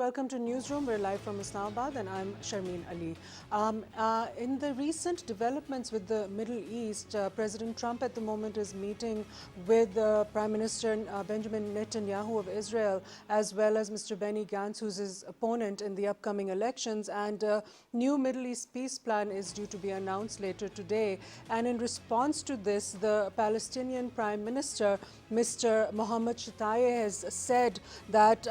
welcome to Newsroom. We're live from Islamabad and I'm Sharmeen Ali. In the recent developments with the Middle East, President Trump at the moment is meeting with Prime Minister Benjamin Netanyahu of Israel, as well as Mr. Benny Gantz, who's his opponent in the upcoming elections. And a new Middle East peace plan is due to be announced later today. And in response to this, the Palestinian Prime Minister, Mr. Mohammed Shtayyeh, has said that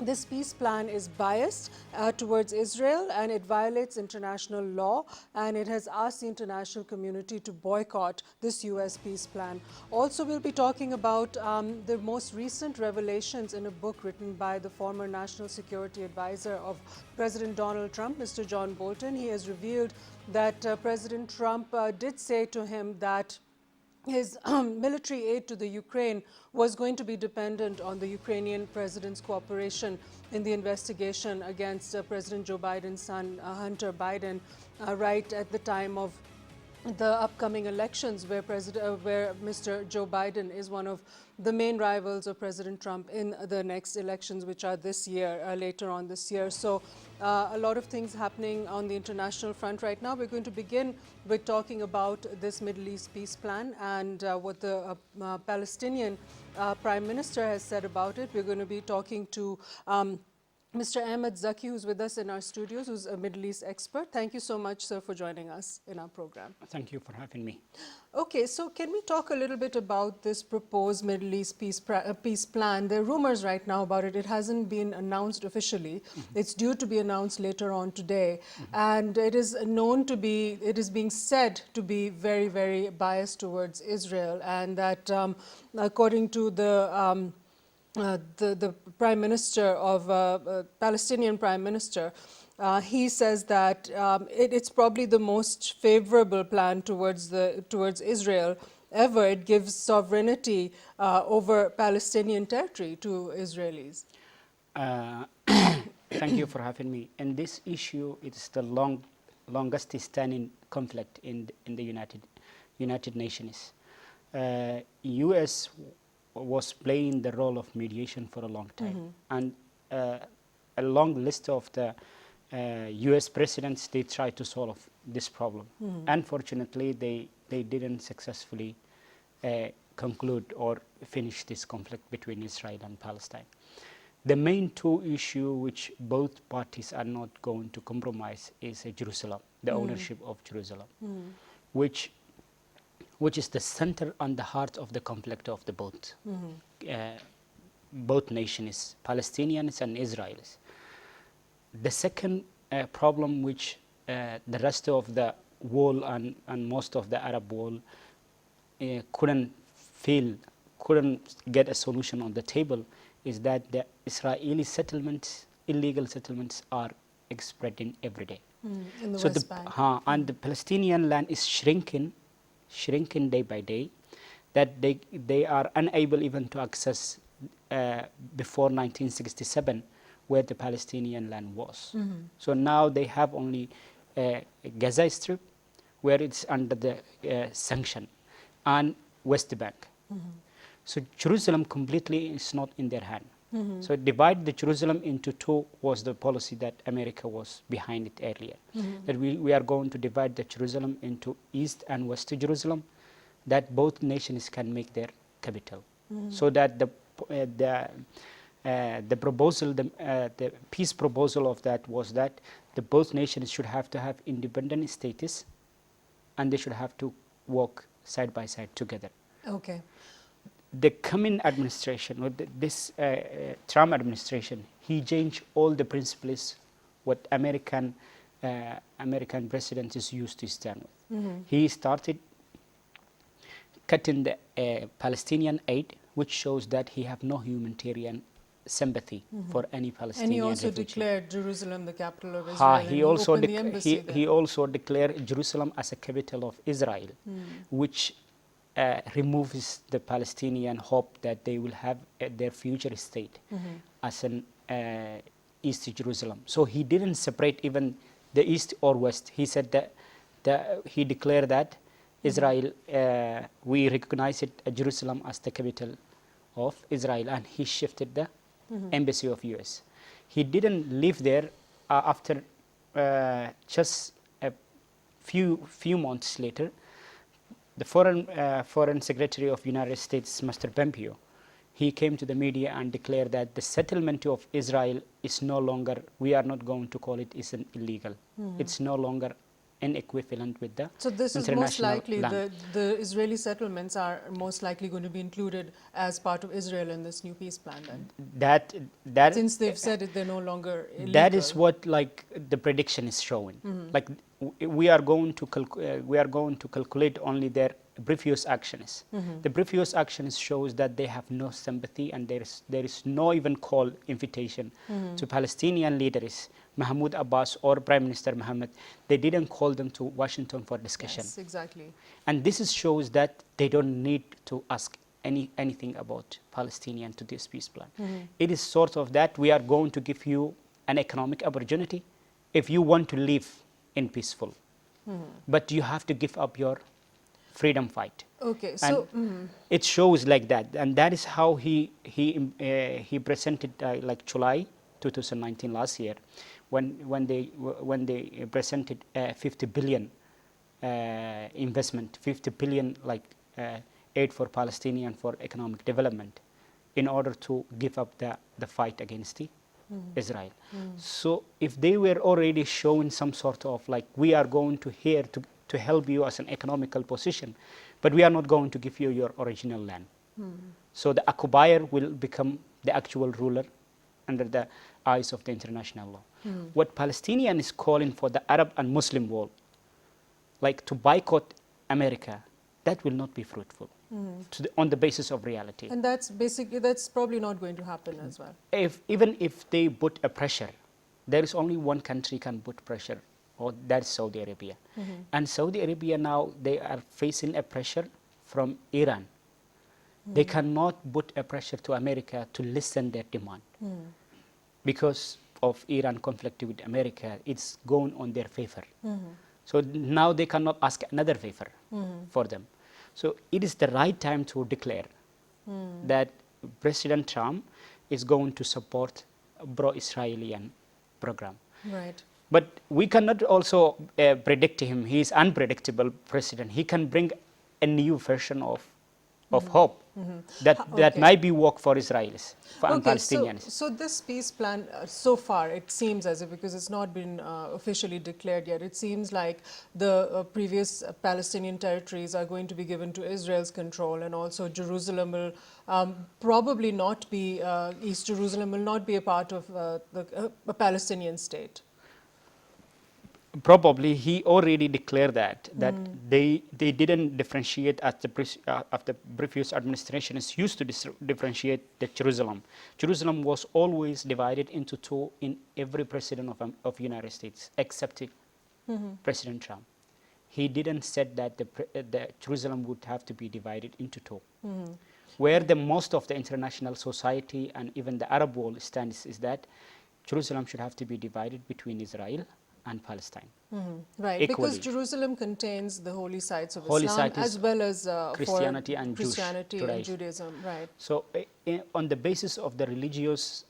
this peace plan is biased towards Israel and it violates international law, and it has asked the international community to boycott this US peace plan. Also, we'll be talking about the most recent revelations in a book written by the former National Security Advisor of President Donald Trump, Mr. John Bolton. He has revealed that President Trump did say to him that his military aid to the Ukraine was going to be dependent on the Ukrainian president's cooperation in the investigation against President Joe Biden's son, Hunter Biden, right at the time of the upcoming elections, where Mr. Joe Biden is one of the main rivals of President Trump in the next elections, which are this year, later on this year. So a lot of things happening on the international front right now. We're going to begin with talking about this Middle East peace plan and what the Palestinian Prime Minister has said about it. We're going to be talking to Mr. Ahmed Zaki, who's with us in our studios, who's a Middle East expert. Thank you so much, sir, for joining us in our program. Thank you for having me. Okay, so can we talk a little bit about this proposed Middle East peace plan? There are rumors right now about it. It hasn't been announced officially. It's due to be announced later on today. And it is known to be, it is being said to be very, very biased towards Israel. And that according to the Prime Minister of Palestinian Prime Minister, he says that it's probably the most favorable plan towards Israel ever. It gives sovereignty over Palestinian territory to Israelis. Thank you for having me. And this issue is the longest standing conflict in the United Nations. U.S. was playing the role of mediation for a long time, and a long list of the U.S. presidents, they tried to solve this problem. Unfortunately, they didn't successfully conclude or finish this conflict between Israel and Palestine. The main two issues which both parties are not going to compromise is Jerusalem, the ownership of Jerusalem, which is the center and the heart of the conflict of the both nations, Palestinians and Israelis. The second problem which the rest of the world and most of the Arab world couldn't get a solution on the table is that the Israeli settlements, illegal settlements, are spreading every day. In the West Bank. And the Palestinian land is shrinking day by day, that they are unable even to access before 1967 where the Palestinian land was. So now they have only Gaza Strip, where it's under the sanction, and West Bank. So Jerusalem completely is not in their hand. So divide the Jerusalem into two was the policy that America was behind it earlier. That we are going to divide the Jerusalem into East and West Jerusalem, that both nations can make their capital. So that the proposal, the peace proposal of that was that the both nations should have to have independent status, and they should have to work side by side together. Okay. The coming administration, or this Trump administration, he changed all the principles what American president is used to stand with. He started cutting the Palestinian aid, which shows that he have no humanitarian sympathy for any Palestinian And he also refugee. declared Jerusalem the capital of Israel. He also declared Jerusalem as a capital of Israel, which removes the Palestinian hope that they will have their future state as an East Jerusalem. So he didn't separate even the East or West. He said that he declared that Israel, we recognize it, Jerusalem as the capital of Israel, and he shifted the embassy of US. He didn't live there after just a few months later. The foreign secretary of United States, Mr. Pompeo, he came to the media and declared that the settlement of Israel is no longer, we are not going to call it is an illegal. It's no longer an equivalent with the So this is most international likely, land. the Israeli settlements are most likely going to be included as part of Israel in this new peace plan then? That Since they've said it, they're no longer illegal. that is what like the prediction is showing. Like we are going to calculate only their previous actions. The previous actions shows that they have no sympathy, and there is no even call invitation to Palestinian leaders, Mahmoud Abbas or Prime Minister Mohammed. They didn't call them to Washington for discussion. Yes, exactly. And this shows that they don't need to ask anything about Palestinian to this peace plan. It is sort of that we are going to give you an economic opportunity if you want to live in peaceful. But you have to give up your freedom fight. Okay, And so it shows like that, and that is how he presented like July 2019 last year, when they presented 50 billion investment, 50 billion like aid for Palestinian for economic development, in order to give up the fight against Israel. So if they were already showing some sort of like, we are going to here to help you as an economical position, but we are not going to give you your original land. So the occupier will become the actual ruler under the eyes of the international law. What Palestinian is calling for the Arab and Muslim world, like to boycott America, that will not be fruitful on the basis of reality. and that's probably not going to happen as well. Even if they put a pressure, there is only one country can put pressure, or that's Saudi Arabia. And Saudi Arabia now, they are facing a pressure from Iran. They cannot put a pressure to America to listen their demand. Because of Iran conflict with America, it's going on their favor. So now they cannot ask another favor for them. So it is the right time to declare that President Trump is going to support a pro-Israeli program. Right. But we cannot also predict him. He is unpredictable president. He can bring a new version of hope that might be work for Israelis and Palestinians. So this peace plan, so far, it seems as if, because it's not been officially declared yet, it seems like the previous Palestinian territories are going to be given to Israel's control, and also Jerusalem will probably not be, East Jerusalem will not be a part of a Palestinian state. Probably he already declared that they didn't differentiate as the previous administrations used to differentiate the Jerusalem. Jerusalem was always divided into two in every president of United States, except President Trump. He didn't said that the Jerusalem would have to be divided into two. Where the most of the international society and even the Arab world stands is that Jerusalem should have to be divided between Israel and Palestine. Right, equally. because Jerusalem contains the holy sites of Holy Islam site as well as Christianity for and Christianity and Judaism. Right. So on the basis of the religious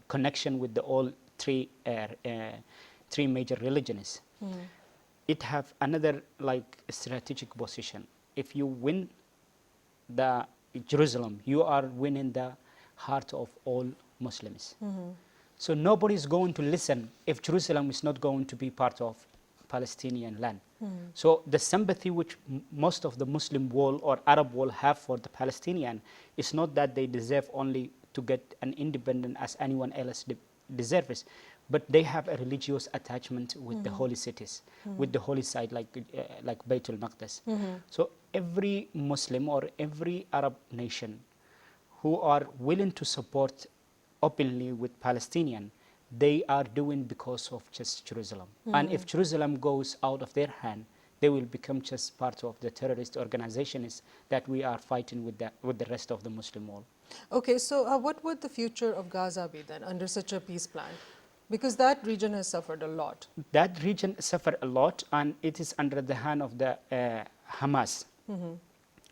connection with the all three major religions, it have another like strategic position. If you win the Jerusalem, you are winning the heart of all Muslims. So nobody is going to listen if Jerusalem is not going to be part of Palestinian land. So the sympathy which most of the Muslim world or Arab world have for the Palestinian is not that they deserve only to get an independence as anyone else deserves, but they have a religious attachment with the holy cities, with the holy site like Baitul Maqdis. So every Muslim or every Arab nation who are willing to support openly with Palestinian, they are doing because of just Jerusalem. And if Jerusalem goes out of their hand, they will become just part of the terrorist organizations that we are fighting with the rest of the Muslim world. Okay, so what would the future of Gaza be then under such a peace plan? Because that region has suffered a lot. That region suffered a lot, and it is under the hand of the Hamas.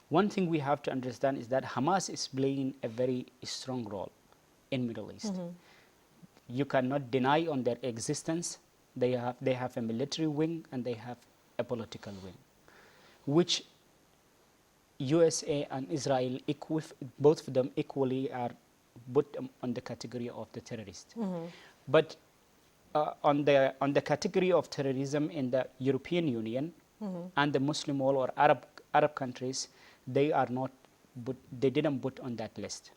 One thing we have to understand is that Hamas is playing a very strong role in Middle East. you cannot deny on their existence. They have a military wing and they have a political wing, which USA and Israel, both of them equally are put on the category of the terrorist. But on the category of terrorism in the European Union and the Muslim world or Arab countries, they didn't put on that list.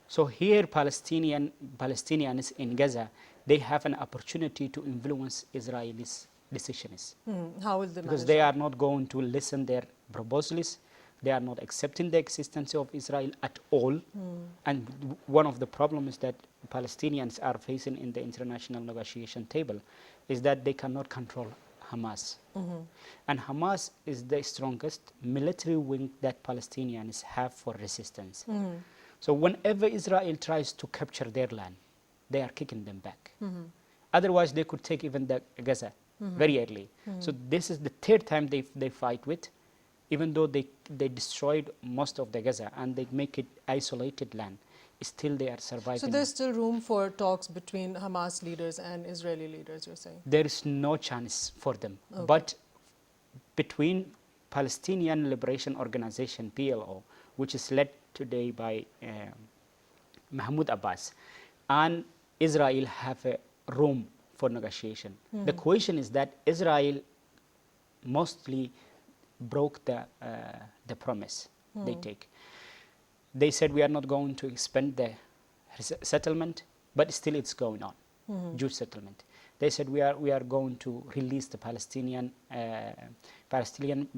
So here, Palestinians in Gaza, they have an opportunity to influence Israelis' decisions. How will they manage Because they that? are not going to listen their proposals. They are not accepting the existence of Israel at all. And one of the problems that Palestinians are facing in the international negotiation table is that they cannot control Hamas. And Hamas is the strongest military wing that Palestinians have for resistance. So whenever Israel tries to capture their land, they are kicking them back. Otherwise, they could take even the Gaza very early. So this is the third time they fight with, even though they destroyed most of the Gaza and they make it isolated land, still they are surviving. So there's still room for talks between Hamas leaders and Israeli leaders, you're saying? There is no chance for them. But between Palestinian Liberation Organization, PLO, which is led today by Mahmoud Abbas, and Israel have a room for negotiation. The question is that Israel mostly broke the promise they take. They said we are not going to expand the settlement, but still it's going on, Jewish settlement. They said we are going to release the Palestinian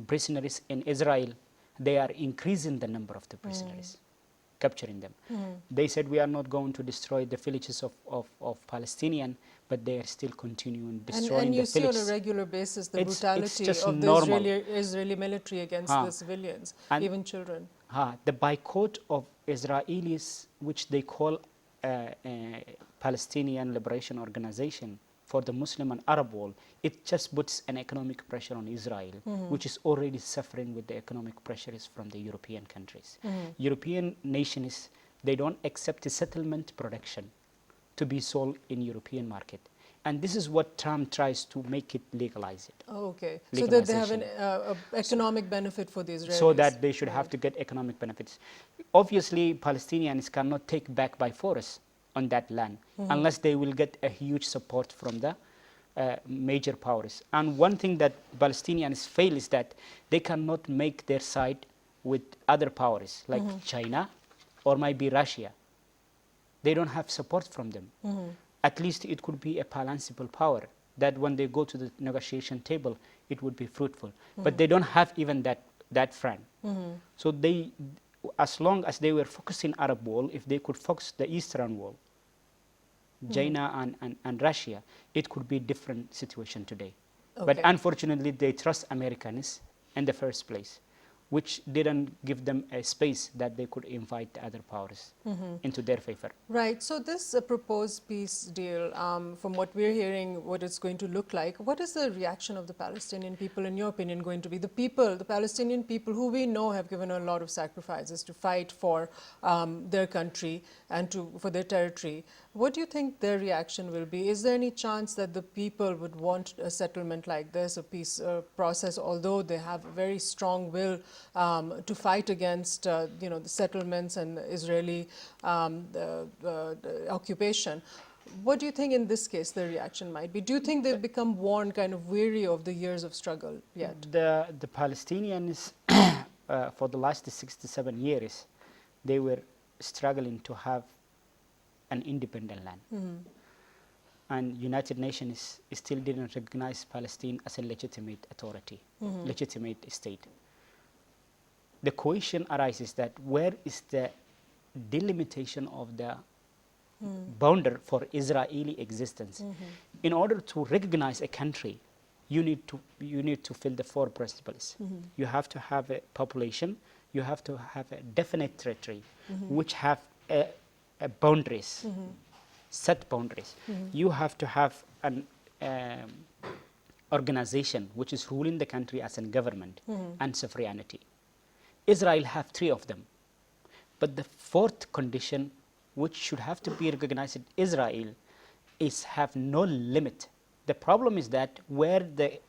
prisoners in Israel. They are increasing the number of the prisoners, capturing them. They said we are not going to destroy the villages of Palestinian, but they are still continuing destroying and you the see villages. on a regular basis the It's brutality just of the normal. Israeli military against the civilians, And even children. The boycott of Israelis, which they call Palestinian Liberation Organization, for the Muslim and Arab world, it just puts an economic pressure on Israel, which is already suffering with the economic pressures from the European countries. European nations, they don't accept the settlement production to be sold in European market. And this is what Trump tries to make it legalize it. Oh, okay. So that they have an Legalization. economic benefit for the Israelis. So that they should have to get economic benefits. Obviously, Palestinians cannot take back by force on that land unless they will get a huge support from the major powers. And one thing that Palestinians fail is that they cannot make their side with other powers like China or maybe Russia. They don't have support from them. At least it could be a balanceable power that when they go to the negotiation table, it would be fruitful. But they don't have even that friend. So they, as long as they were focusing Arab world, if they could focus the Eastern world, China and Russia, it could be a different situation today. But unfortunately, they trust Americans in the first place, which didn't give them a space that they could invite the other powers into their favor. Right. So this proposed peace deal, from what we're hearing, what it's going to look like, what is the reaction of the Palestinian people, in your opinion, going to be? The people, the Palestinian people who we know have given a lot of sacrifices to fight for their country and for their territory. What do you think their reaction will be? Is there any chance that the people would want a settlement like this, a peace process, although they have a very strong will to fight against the settlements and Israeli occupation? What do you think in this case the reaction might be? Do you think they've become worn, kind of weary of the years of struggle yet? The Palestinians, for the last 67 years, they were struggling to have an independent land. And United Nations still didn't recognize Palestine as a legitimate authority, legitimate state. The question arises that where is the delimitation of the boundary for Israeli existence? In order to recognize a country, you need to fill the four principles. You have to have a population, you have to have a definite territory, which have boundaries, set boundaries. You have to have an organization which is ruling the country as a government and sovereignty. Israel have three of them. But the fourth condition, which should have to be recognized in Israel, have no limit. The problem is that where the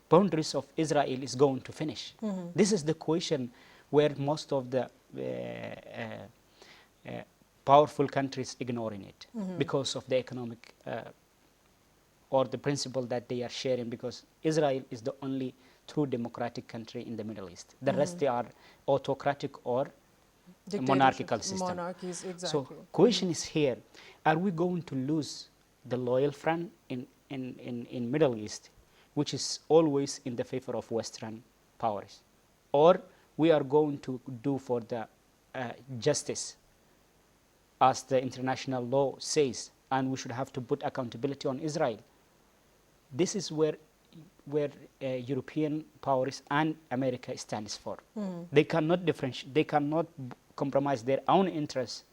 boundaries of Israel is going to finish. This is the question where most of the powerful countries ignoring it because of the economic or the principle that they are sharing, because Israel is the only true democratic country in the Middle East. The rest they are autocratic or monarchical system. Monarchies, exactly. So question is here, are we going to lose the loyal friend in Middle East, which is always in the favor of Western powers, or we are going to do for the justice as the international law says, and we should have to put accountability on Israel? This is where European powers and America stands for. They cannot differentiate, they cannot compromise their own interests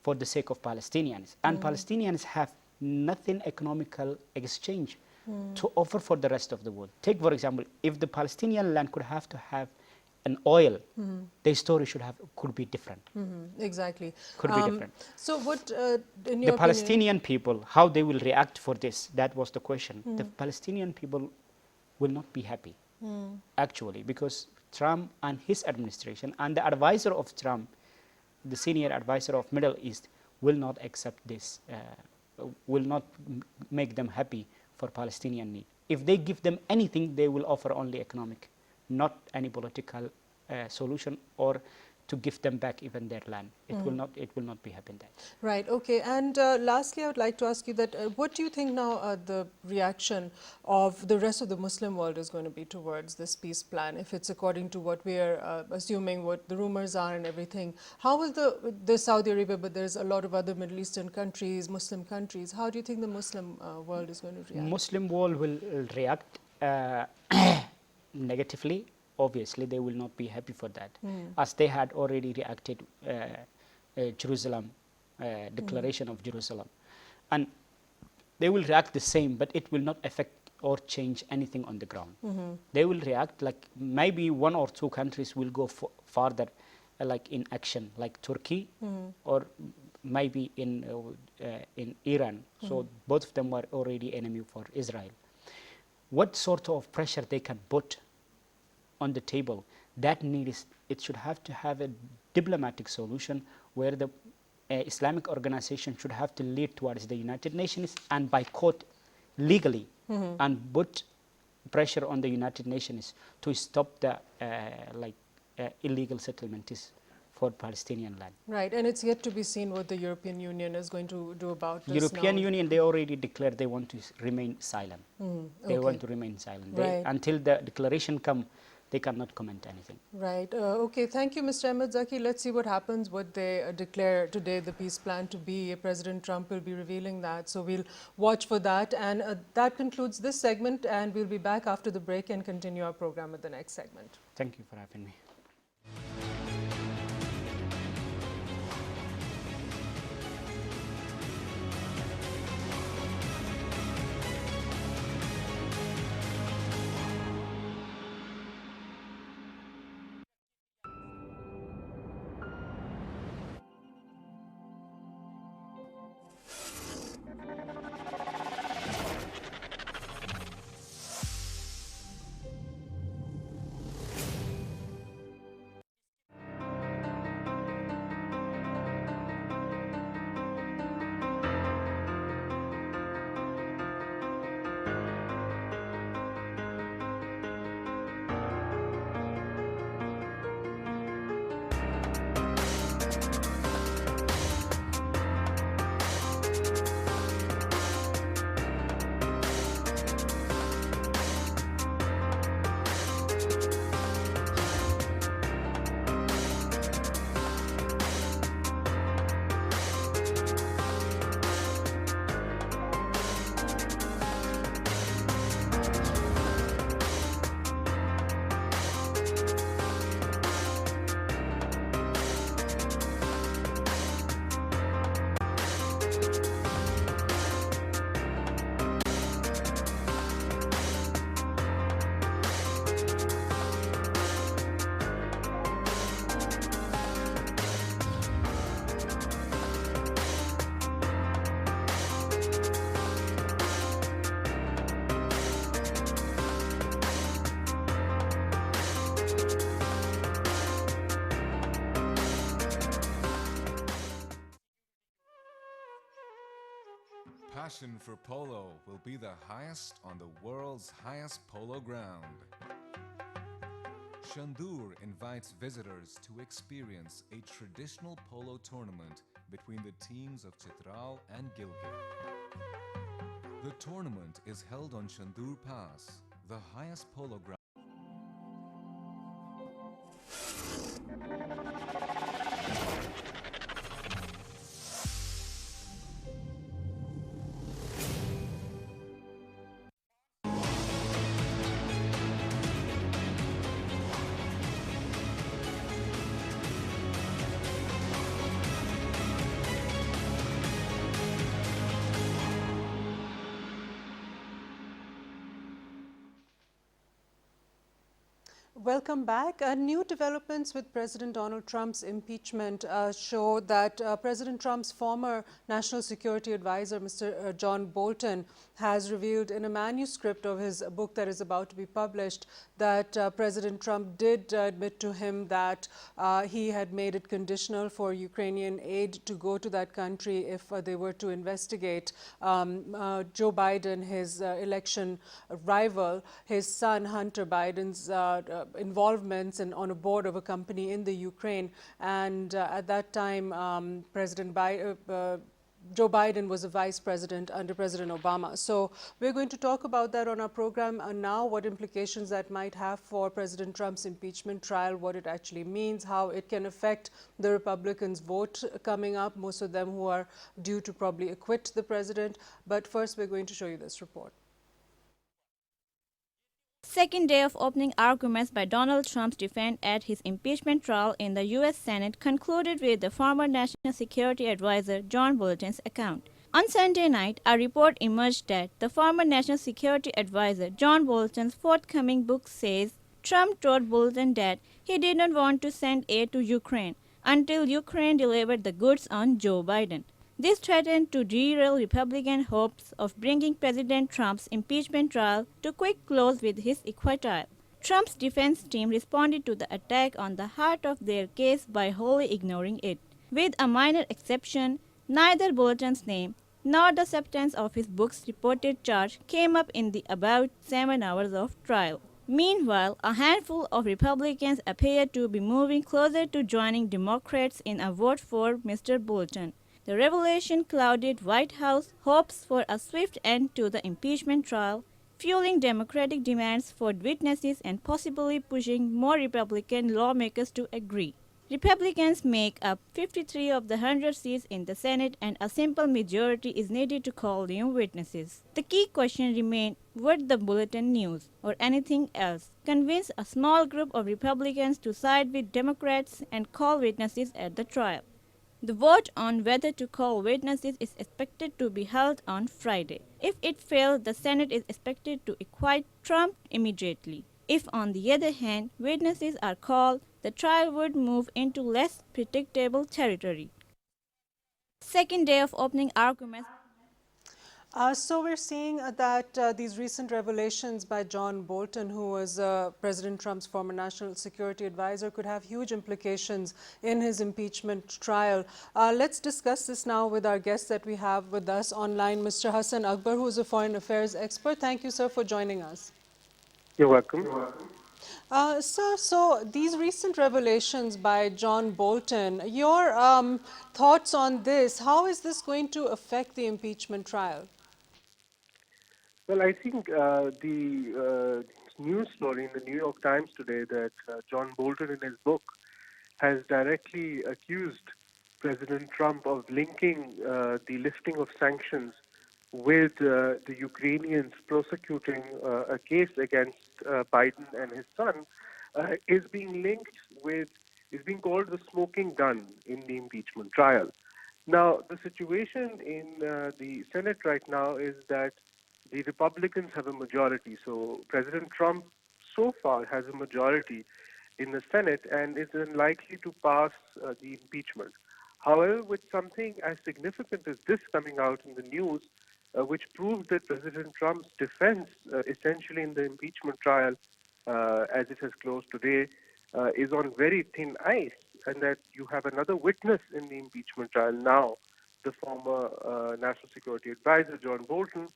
for the sake of Palestinians. And Palestinians have nothing economical exchange to offer for the rest of the world. Take, for example, if the Palestinian land could have to have an oil, the story could be different. Exactly. Could be different. So what, in The your Palestinian people, how they will react for this, that was the question. The Palestinian people will not be happy, actually, because Trump and his administration and the advisor of Trump, the senior advisor of Middle East, will not accept this, will not make them happy for Palestinian need. If they give them anything, they will offer only economic, not any political solution, or to give them back even their land. It will not be happening that. Right, okay. And lastly, I would like to ask you that what do you think now the reaction of the rest of the Muslim world is going to be towards this peace plan, if it's according to what we are assuming, what the rumors are and everything? How will the Saudi Arabia, but there's a lot of other Middle Eastern countries, Muslim countries, how do you think the Muslim world is going to react? Muslim world will react negatively. Obviously, they will not be happy for that, as they had already reacted Jerusalem, declaration of Jerusalem. And they will react the same, but it will not affect or change anything on the ground. They will react like maybe one or two countries will go farther, like in action, like Turkey, or maybe in Iran. So both of them were already enemy for Israel. What sort of pressure they can put on the table, that it should have to have a diplomatic solution where the Islamic organization should have to lead towards the United Nations and boycott legally and put pressure on the United Nations to stop the illegal settlements for Palestinian land. Right, and it's yet to be seen what the European Union is going to do about this. European Union, they already declared they want to remain silent. They want to remain silent. Right. Until the declaration comes, they cannot comment anything. Right. Okay. Thank you, Mr. Ahmed Zaki. Let's see what happens, what they declare today the peace plan to be. President Trump will be revealing that. So we'll watch for that. And that concludes this segment. And we'll be back after the break and continue our program with the next segment. Thank you for having me. passion for polo will be the highest on the world's highest polo ground. Chandur invites visitors to experience a traditional polo tournament between the teams of Chitral and Gilgit. The tournament is held on Chandur Pass, the highest polo ground. Welcome back. New developments with President Donald Trump's impeachment show that President Trump's former National Security Advisor, Mr. John Bolton, has revealed in a manuscript of his book that is about to be published that President Trump did admit to him that he had made it conditional for Ukrainian aid to go to that country if they were to investigate Joe Biden, his election rival, his son Hunter Biden's involvements on a board of a company in the Ukraine. And at that time, Joe Biden was a vice president under President Obama. So we're going to talk about that on our program now, what implications that might have for President Trump's impeachment trial, what it actually means, how it can affect the Republicans' vote coming up, most of them who are due to probably acquit the president. But first, we're going to show you this report. Second day of opening arguments by Donald Trump's defense at his impeachment trial in the U.S. Senate concluded with the former National Security Advisor John Bolton's account. On Sunday night, a report emerged that the former National Security Advisor John Bolton's forthcoming book says Trump told Bolton that he did not want to send aid to Ukraine until Ukraine delivered the goods on Joe Biden. This threatened to derail Republican hopes of bringing President Trump's impeachment trial to quick close with his acquittal. Trump's defense team responded to the attack on the heart of their case by wholly ignoring it. With a minor exception, neither Bolton's name nor the substance of his book's reported charge came up in the about 7 hours of trial. Meanwhile, a handful of Republicans appear to be moving closer to joining Democrats in a vote for Mr. Bolton. The revelation clouded White House hopes for a swift end to the impeachment trial, fueling Democratic demands for witnesses and possibly pushing more Republican lawmakers to agree. Republicans make up 53 of the 100 seats in the Senate, and a simple majority is needed to call new witnesses. The key question remained, would the Bolton news, or anything else, convince a small group of Republicans to side with Democrats and call witnesses at the trial? The vote on whether to call witnesses is expected to be held on Friday. If it fails, the Senate is expected to acquit Trump immediately. If, on the other hand, witnesses are called, the trial would move into less predictable territory. Second day of opening arguments. So we're seeing that these recent revelations by John Bolton, who was President Trump's former national security advisor, could have huge implications in his impeachment trial. Let's discuss this now with our guest that we have with us online, Mr. Hassan Akbar, who is a foreign affairs expert. Thank you, sir, for joining us. You're welcome. Sir, so these recent revelations by John Bolton, your thoughts on this, how is this going to affect the impeachment trial? Well, I think the news story in the New York Times today that John Bolton in his book has directly accused President Trump of linking the lifting of sanctions with the Ukrainians prosecuting a case against Biden and his son is being linked with, is being called the smoking gun in the impeachment trial. Now, the situation in the Senate right now is that the Republicans have a majority. So President Trump so far has a majority in the Senate and is unlikely to pass the impeachment. However, with something as significant as this coming out in the news, which proves that President Trump's defense, essentially in the impeachment trial, as it has closed today, is on very thin ice, and that you have another witness in the impeachment trial now the former National Security Advisor, John Bolton,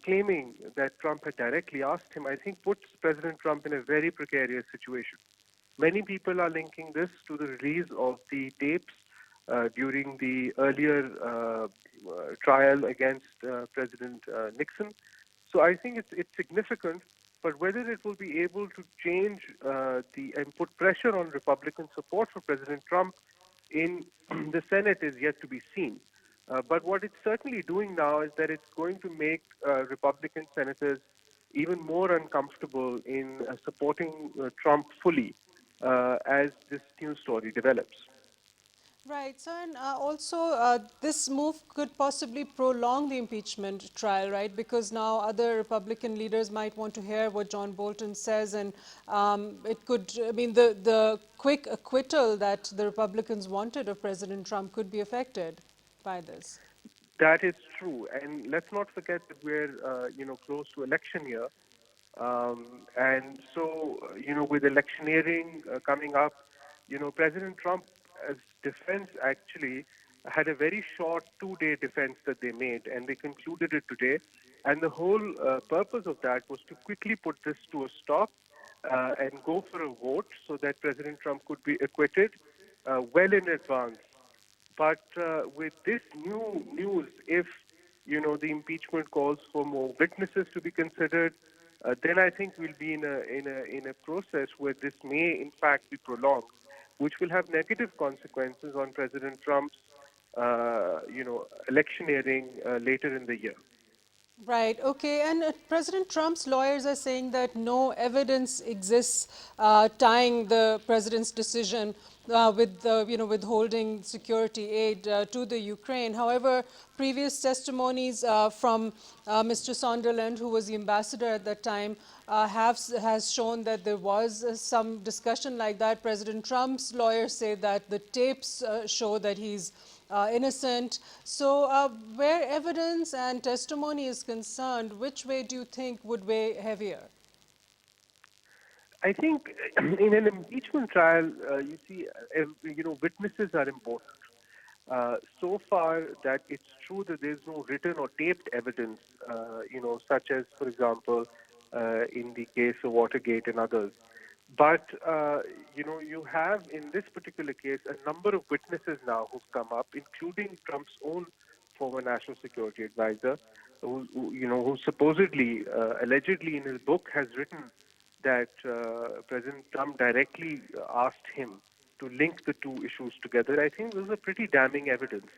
claiming that Trump had directly asked him, I think puts President Trump in a very precarious situation. Many people are linking this to the release of the tapes during the earlier trial against President Nixon. So I think it's significant, but whether it will be able to change and put pressure on Republican support for President Trump in the Senate is yet to be seen. But what it's certainly doing now is that it's going to make Republican senators even more uncomfortable in supporting Trump fully as this news story develops. Right. So, and also this move could possibly prolong the impeachment trial, right? Because now other Republican leaders might want to hear what John Bolton says, and it could, I mean, the quick acquittal that the Republicans wanted of President Trump could be affected by this. That is true, and let's not forget that we're close to election year, and so with electioneering coming up, President Trump's defense actually had a very short 2-day defense that they made, and they concluded it today. And the whole purpose of that was to quickly put this to a stop and go for a vote so that President Trump could be acquitted well in advance. But with this new news, if the impeachment calls for more witnesses to be considered, then I think we'll be in a process where this may in fact be prolonged, which will have negative consequences on President Trump's electioneering later in the year. Right. Okay. And President Trump's lawyers are saying that no evidence exists tying the president's decision with the, withholding security aid to the Ukraine. However, previous testimonies from Mr. Sonderland, who was the ambassador at that time, has shown that there was some discussion like that. President Trump's lawyers say that the tapes show that he's innocent. So where evidence and testimony is concerned, which way do you think would weigh heavier? I think in an impeachment trial, you see, witnesses are important. So far, that it's true that there's no written or taped evidence, such as, for example, in the case of Watergate and others. But, you have in this particular case a number of witnesses now who've come up, including Trump's own former national security advisor, who supposedly, allegedly in his book has written that President Trump directly asked him to link the two issues together. I think those are pretty damning evidence.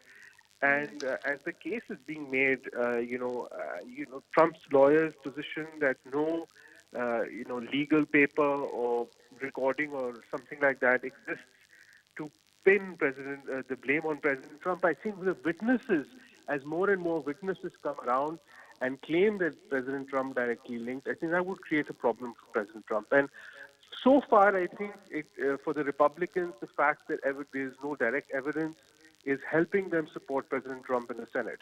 And as the case is being made, Trump's lawyers position that no, legal paper or recording or something like that exists to pin the blame on President Trump. I think the witnesses, as more and more witnesses come around and claim that President Trump directly linked, I think that would create a problem for President Trump. And so far, I think for the Republicans, the fact that there is no direct evidence is helping them support President Trump in the Senate.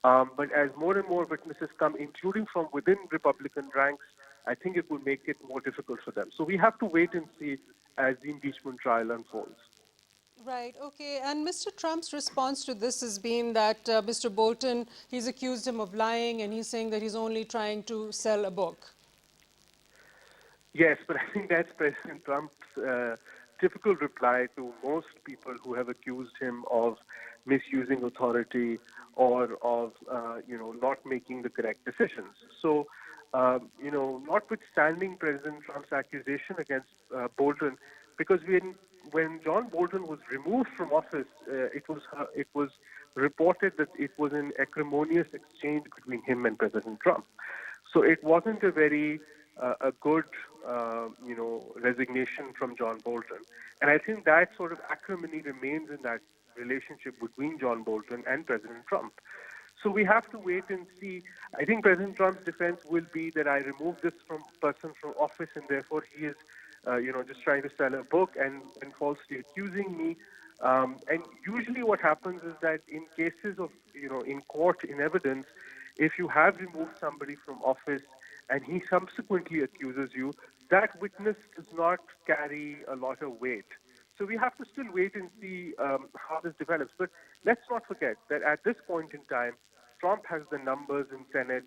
But as more and more witnesses come, including from within Republican ranks, I think it will make it more difficult for them. So we have to wait and see as the impeachment trial unfolds. Right, okay. And Mr. Trump's response to this has been that Mr. Bolton, he's accused him of lying, and he's saying that he's only trying to sell a book. Yes, but I think that's President Trump's typical reply to most people who have accused him of misusing authority or of, not making the correct decisions. So, notwithstanding President Trump's accusation against Bolton, because when John Bolton was removed from office, it was reported that it was an acrimonious exchange between him and President Trump. So it wasn't a very a good, resignation from John Bolton. And I think that sort of acrimony remains in that relationship between John Bolton and President Trump. So we have to wait and see. I think President Trump's defense will be that I removed this person from office, and therefore he is, just trying to sell a book and falsely accusing me. And usually what happens is that in cases of, in court, in evidence, if you have removed somebody from office and he subsequently accuses you, that witness does not carry a lot of weight. So we have to still wait and see how this develops. But let's not forget that at this point in time, Trump has the numbers in Senate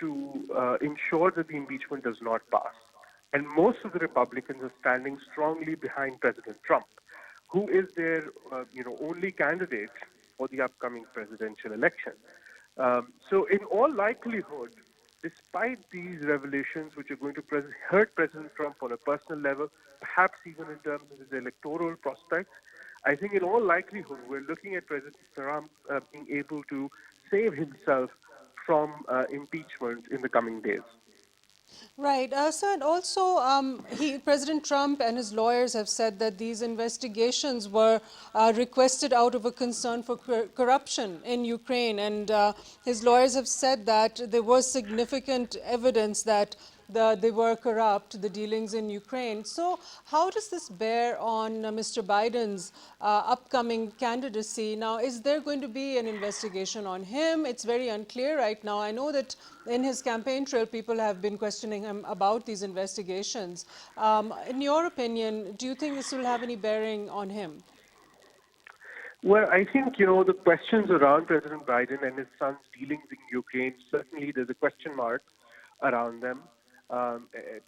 to ensure that the impeachment does not pass. And most of the Republicans are standing strongly behind President Trump, who is their only candidate for the upcoming presidential election. So in all likelihood, despite these revelations, which are going to hurt President Trump on a personal level, perhaps even in terms of his electoral prospects, I think in all likelihood, we're looking at President Trump being able to save himself from impeachment in the coming days. Right. Sir, and also, President Trump and his lawyers have said that these investigations were requested out of a concern for corruption in Ukraine. And his lawyers have said that there was significant evidence that they were corrupt, the dealings in Ukraine. So how does this bear on Mr. Biden's upcoming candidacy? Now, is there going to be an investigation on him? It's very unclear right now. I know that in his campaign trail, people have been questioning him about these investigations. In your opinion, do you think this will have any bearing on him? Well, I think, the questions around President Biden and his son's dealings in Ukraine, certainly there's a question mark around them.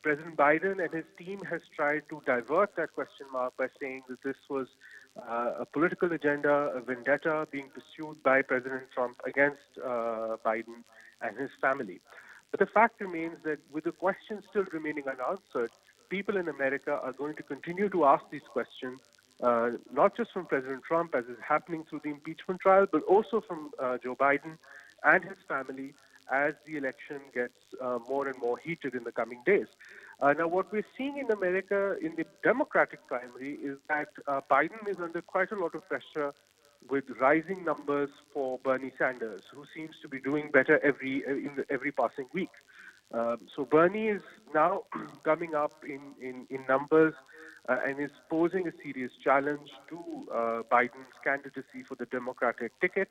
President Biden and his team has tried to divert that question mark by saying that this was a political agenda, a vendetta being pursued by President Trump against Biden and his family. But the fact remains that with the questions still remaining unanswered, people in America are going to continue to ask these questions, not just from President Trump, as is happening through the impeachment trial, but also from Joe Biden and his family as the election gets more and more heated in the coming days. Now, what we're seeing in America in the Democratic primary is that Biden is under quite a lot of pressure with rising numbers for Bernie Sanders, who seems to be doing better every passing week. So Bernie is now coming up in numbers and is posing a serious challenge to Biden's candidacy for the Democratic ticket.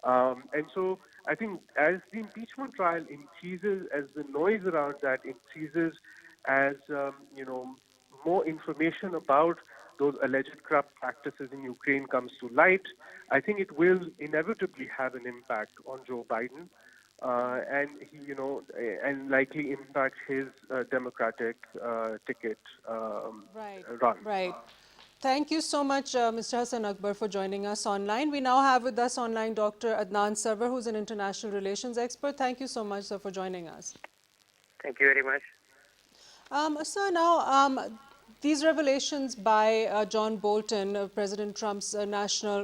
And so I think as the impeachment trial increases, as the noise around that increases, as more information about those alleged corrupt practices in Ukraine comes to light, I think it will inevitably have an impact on Joe Biden, and likely impact his Democratic ticket run. Right. Thank you so much, Mr. Hassan Akbar, for joining us online. We now have with us online Dr. Adnan Sarwar, who's an international relations expert. Thank you so much, sir, for joining us. Thank you very much. Sir, now, these revelations by John Bolton, President Trump's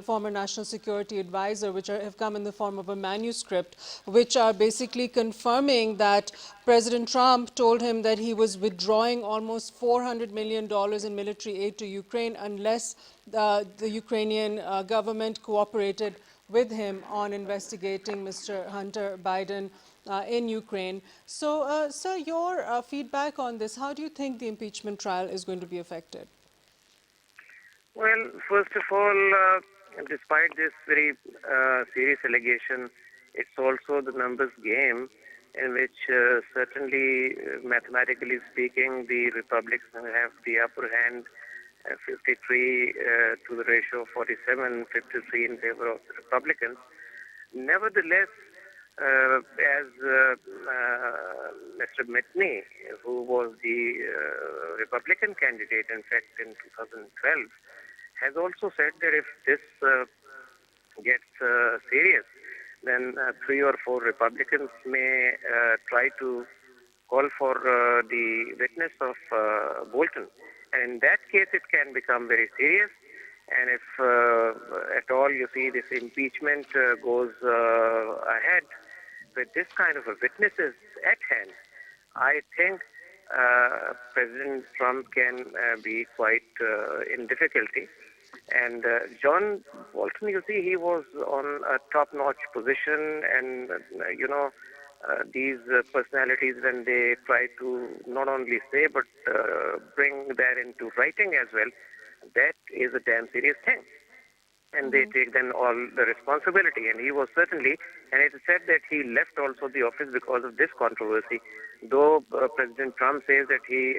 former national security advisor, which have come in the form of a manuscript, which are basically confirming that President Trump told him that he was withdrawing almost $400 million in military aid to Ukraine unless the Ukrainian government cooperated with him on investigating Mr. Hunter Biden in Ukraine. So, sir, your feedback on this, how do you think the impeachment trial is going to be affected? Well, first of all, despite this very serious allegation, it's also the numbers game in which certainly, mathematically speaking, the Republicans have the upper hand, 53 to the ratio of 47, 53 in favor of the Republicans. Nevertheless, as Mr. Mitney, who was the Republican candidate, in fact, in 2012, has also said that if this gets serious, then 3 or 4 Republicans may try to call for the witness of Bolton. And in that case, it can become very serious. And if at all you see this impeachment goes ahead with this kind of a witnesses at hand, I think President Trump can be quite in difficulty. And John Bolton, you see, he was on a top-notch position, and these personalities, when they try to not only say but bring that into writing as well, that is a damn serious thing. and they take then all the responsibility. And he was certainly, and it is said that he left also the office because of this controversy. Though President Trump says that he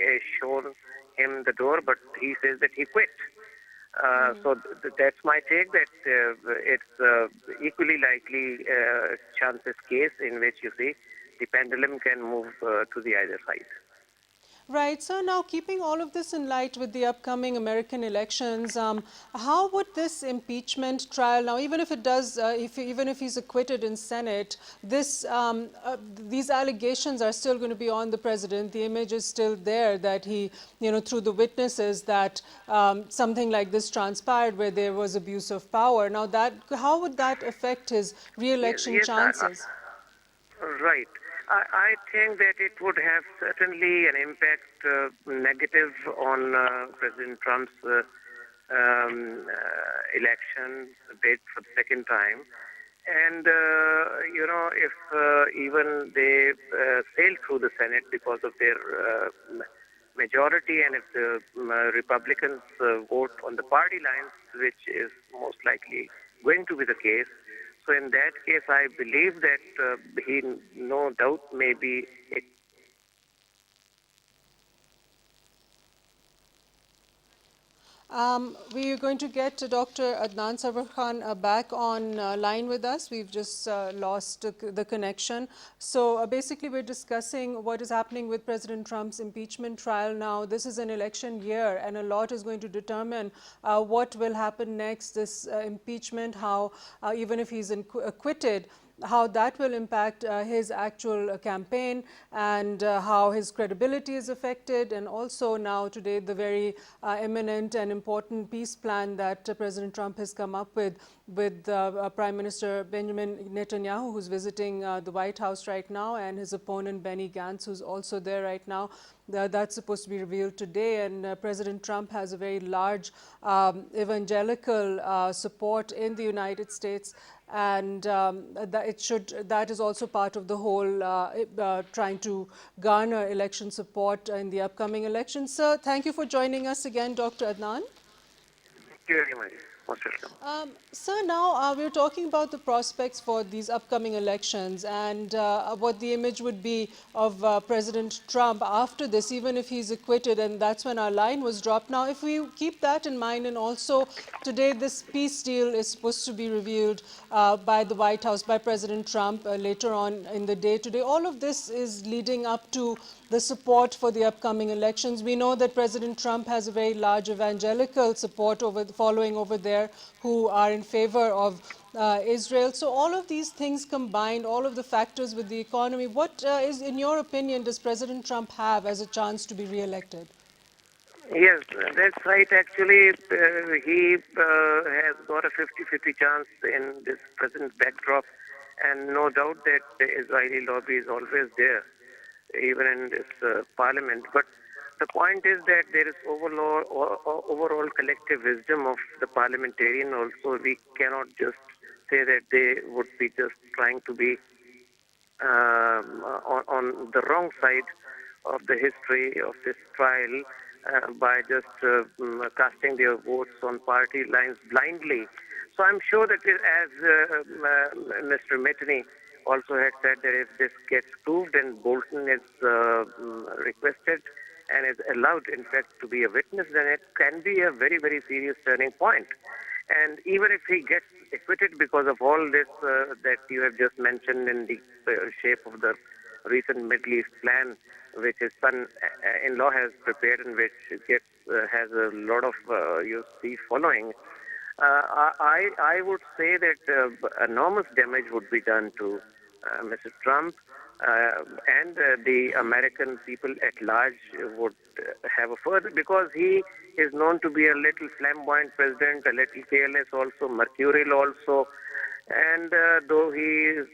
has shown him the door, but he says that he quit. So that's my take, that it's equally likely chances case in which you see the pendulum can move to the either side. Right. So now, keeping all of this in light with the upcoming American elections, how would this impeachment trial now, even if it does, even if he's acquitted in Senate, these allegations are still going to be on the president. The image is still there that he, through the witnesses, that something like this transpired where there was abuse of power. Now, how would that affect his re-election chances? Right. I think that it would have certainly an impact negative on President Trump's election bid for the second time. And, if even they sail through the Senate because of their majority, and if the Republicans vote on the party lines, which is most likely going to be the case, so in that case, I believe that he no doubt may be. We are going to get Dr. Adnan Sarwar Khan back on line with us. We've just lost the connection. So basically, we're discussing what is happening with President Trump's impeachment trial now. This is an election year, and a lot is going to determine what will happen next. This impeachment, how even if he's acquitted, how that will impact his actual campaign, and how his credibility is affected, and also now today the very eminent and important peace plan that President Trump has come up with Prime Minister Benjamin Netanyahu, who's visiting the White House right now, and his opponent Benny Gantz, who's also there right now. That's supposed to be revealed today, and President Trump has a very large evangelical support in the United States, and that is also part of the whole trying to garner election support in the upcoming elections. Sir, thank you for joining us again, Dr. Adnan. Thank you very much. Most welcome. Sir, now we're talking about the prospects for these upcoming elections, and what the image would be of President Trump after this, even if he's acquitted, and that's when our line was dropped. Now, if we keep that in mind, and also today this peace deal is supposed to be revealed by the White House, by President Trump later on in the day today, all of this is leading up to the support for the upcoming elections. We know that President Trump has a very large evangelical support following over there who are in favor of Israel. So all of these things combined, all of the factors with the economy, what is, in your opinion, does President Trump have as a chance to be re-elected? Yes, that's right. Actually, he has got a 50-50 chance in this present backdrop, and no doubt that the Israeli lobby is always there, even in this parliament. But the point is that there is overall collective wisdom of the parliamentarian also. We cannot just say that they would be just trying to be on the wrong side of the history of this trial by just casting their votes on party lines blindly. So I'm sure that as Mr. Metany also had said, that if this gets proved and Bolton is requested and is allowed, in fact, to be a witness, then it can be a very, very serious turning point. And even if he gets acquitted because of all this that you have just mentioned in the shape of the recent Middle East plan, which his son-in-law has prepared and which has a lot of following, I would say that enormous damage would be done to Mr. Trump, and the American people at large would have a further, because he is known to be a little flamboyant president, a little careless also, mercurial also, and though he is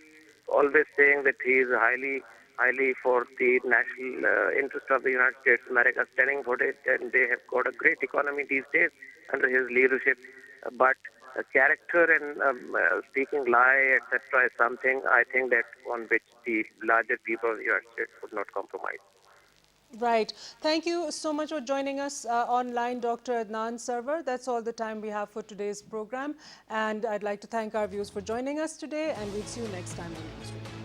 always saying that he is highly for the national interest of the United States, America standing for it, and they have got a great economy these days under his leadership, but character and speaking lie, etc., is something I think that on which the larger people of the United States would not compromise. Right. Thank you so much for joining us online, Dr. Adnan Sarwar. That's all the time we have for today's program. And I'd like to thank our viewers for joining us today, and we'll see you next time on Newsroom.